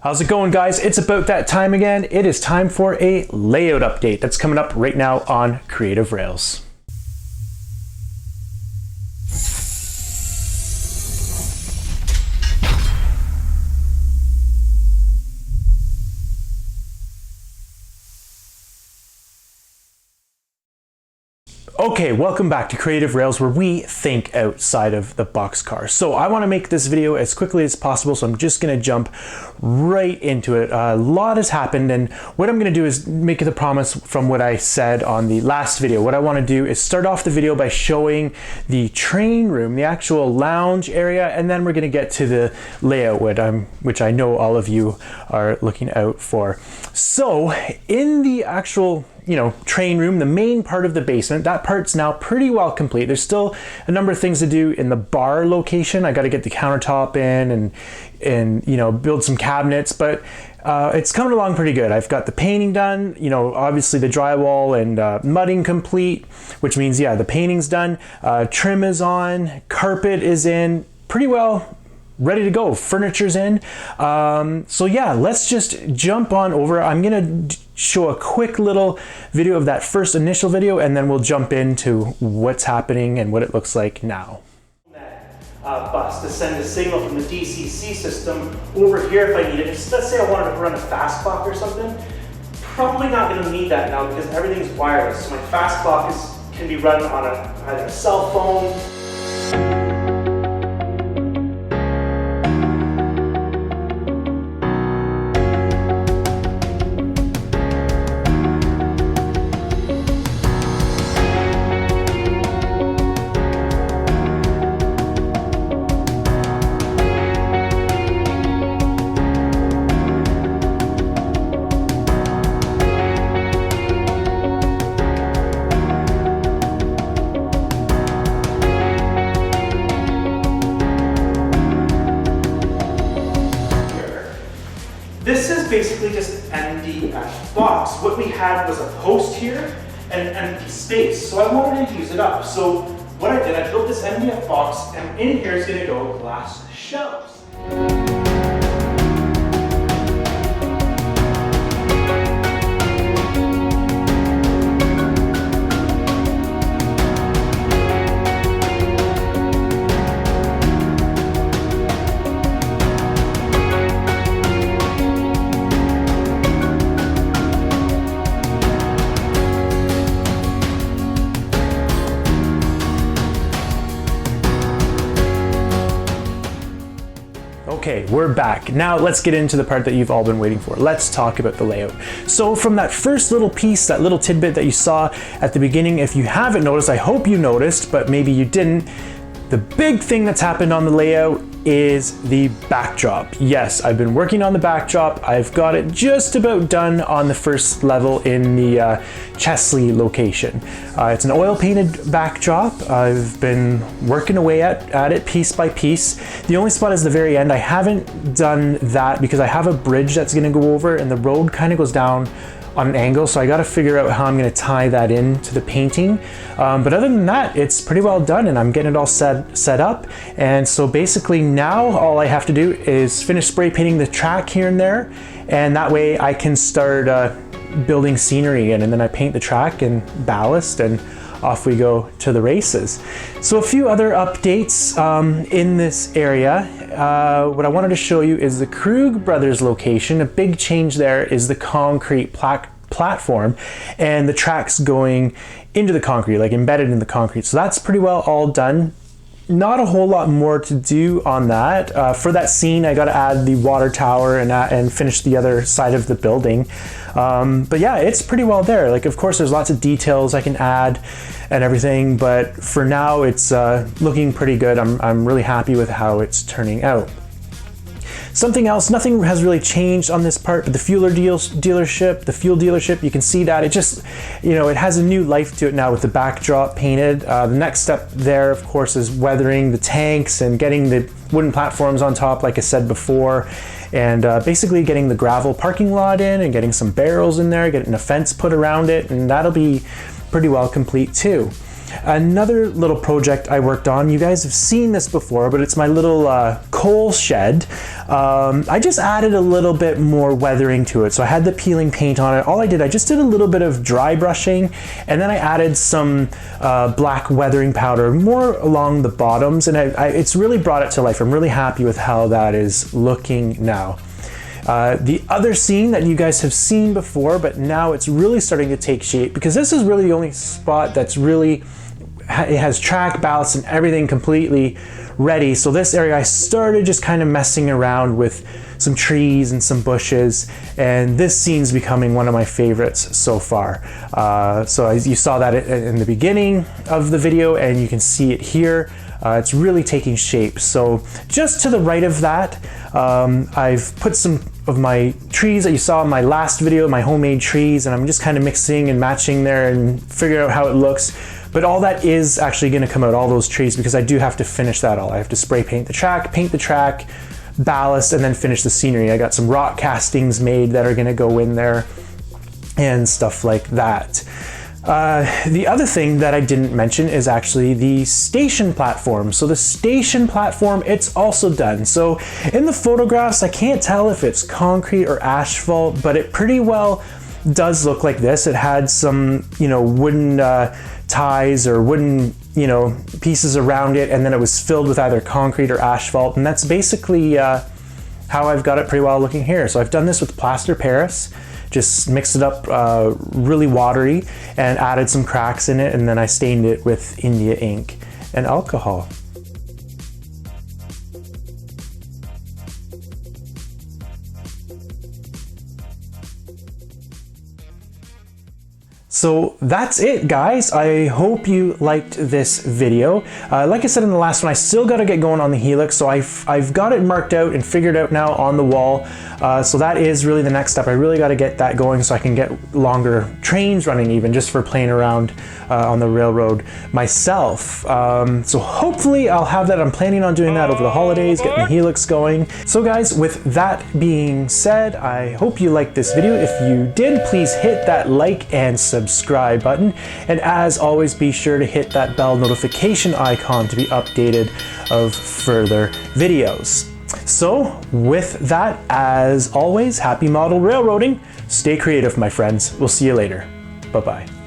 How's it going, guys? It's about that time again. It is time for a layout update that's coming up right now on Creative Rails. Okay, welcome back to Creative Rails, where we think outside of the boxcar. So I want to make this video as quickly as possible, so I'm just going to jump right into it. A lot has happened, and what I'm going to do is make the promise from what I said on the last video. What I want to do is start off the video by showing the train room, the actual lounge area, and then we're going to get to the layout, which I know all of you are looking out for. So in the actual train room, the main part of the basement, that part's now pretty well complete. There's still a number of things to do in the bar location. I got to get the countertop in and build some cabinets, but it's coming along pretty good. I've got the painting done, obviously the drywall and mudding complete, which means, yeah, the painting's done. Trim is on, carpet is in, pretty well ready to go. Furniture's in. So yeah, let's just jump on over. I'm going to show a quick little video of that first initial video, and then we'll jump into what's happening and what it looks like now. Bus to send a signal from the DCC system over here if I need it. Let's say I wanted to run a fast clock or something. Probably not going to need that now because everything's wireless. So my fast clock can be run on either a cell phone. This is basically just an empty box. What we had was a post here and an empty space, so I wanted to use it up. So what I did, I built this MDF box, and in here is going to go glass shelves. Okay, we're back. Now let's get into the part that you've all been waiting for. Let's talk about the layout. So from that first little piece, that little tidbit that you saw at the beginning, if you haven't noticed, I hope you noticed, but maybe you didn't, the big thing that's happened on the layout is the backdrop. Yes, I've been working on the backdrop. I've got it just about done on the first level in the Chesley location. It's an oil painted backdrop. I've been working away at it piece by piece. The only spot is the very end. I haven't done that because I have a bridge that's gonna go over, and the road kind of goes down on an angle, so I got to figure out how I'm going to tie that into the painting. But other than that, it's pretty well done, and I'm getting it all set up. And so basically now all I have to do is finish spray painting the track here and there, and that way I can start building scenery in, and then I paint the track and ballast, and off we go to the races. So a few other updates in this area. What I wanted to show you is the Krug Brothers location. A big change there is the concrete platform and the tracks going into the concrete, like embedded in the concrete. So that's pretty well all done. Not a whole lot more to do on that. For that scene, I got to add the water tower and finish the other side of the building. But yeah, it's pretty well there. Like, of course, there's lots of details I can add and everything, but for now, it's looking pretty good. I'm really happy with how it's turning out. Something else, nothing has really changed on this part, but the fuel dealership, you can see that it just, it has a new life to it now with the backdrop painted. The next step there, of course, is weathering the tanks and getting the wooden platforms on top, like I said before, and basically getting the gravel parking lot in and getting some barrels in there, getting a fence put around it, and that'll be pretty well complete too. Another little project I worked on, you guys have seen this before, but it's my little coal shed. I just added a little bit more weathering to it. So I had the peeling paint on it. All I just did a little bit of dry brushing, and then I added some black weathering powder more along the bottoms, and it's really brought it to life. I'm really happy with how that is looking now. The other scene that you guys have seen before, but now it's really starting to take shape, because this is really the only spot that's really, it has track, ballast, and everything completely ready. So this area I started just kind of messing around with some trees and some bushes, and this scene's becoming one of my favorites so far. So you saw that in the beginning of the video, and you can see it here. It's really taking shape. So just to the right of that, I've put some of my trees that you saw in my last video, my homemade trees, and I'm just kind of mixing and matching there and figuring out how it looks. But all that is actually going to come out, all those trees, because I do have to finish that all. I have to spray paint the track, ballast, and then finish the scenery. I got some rock castings made that are going to go in there and stuff like that. The other thing that I didn't mention is actually the station platform. So the station platform, it's also done. So in the photographs, I can't tell if it's concrete or asphalt, but it pretty well does look like this. It had some, wooden ties or wooden, pieces around it, and then it was filled with either concrete or asphalt. And that's basically how I've got it pretty well looking here. So I've done this with plaster Paris. Just mixed it up really watery and added some cracks in it, and then I stained it with India ink and alcohol. So that's it, guys. I hope you liked this video. Like I said in the last one, I still got to get going on the helix, so I've got it marked out and figured out now on the wall. So that is really the next step. I really got to get that going so I can get longer trains running, even just for playing around on the railroad myself. So hopefully I'll have that. I'm planning on doing that over the holidays, getting the helix going. So guys, with that being said, I hope you liked this video. If you did, please hit that like and subscribe button. And as always, be sure to hit that bell notification icon to be updated of further videos. So with that, as always, happy model railroading. Stay creative, my friends. We'll see you later. Bye-bye.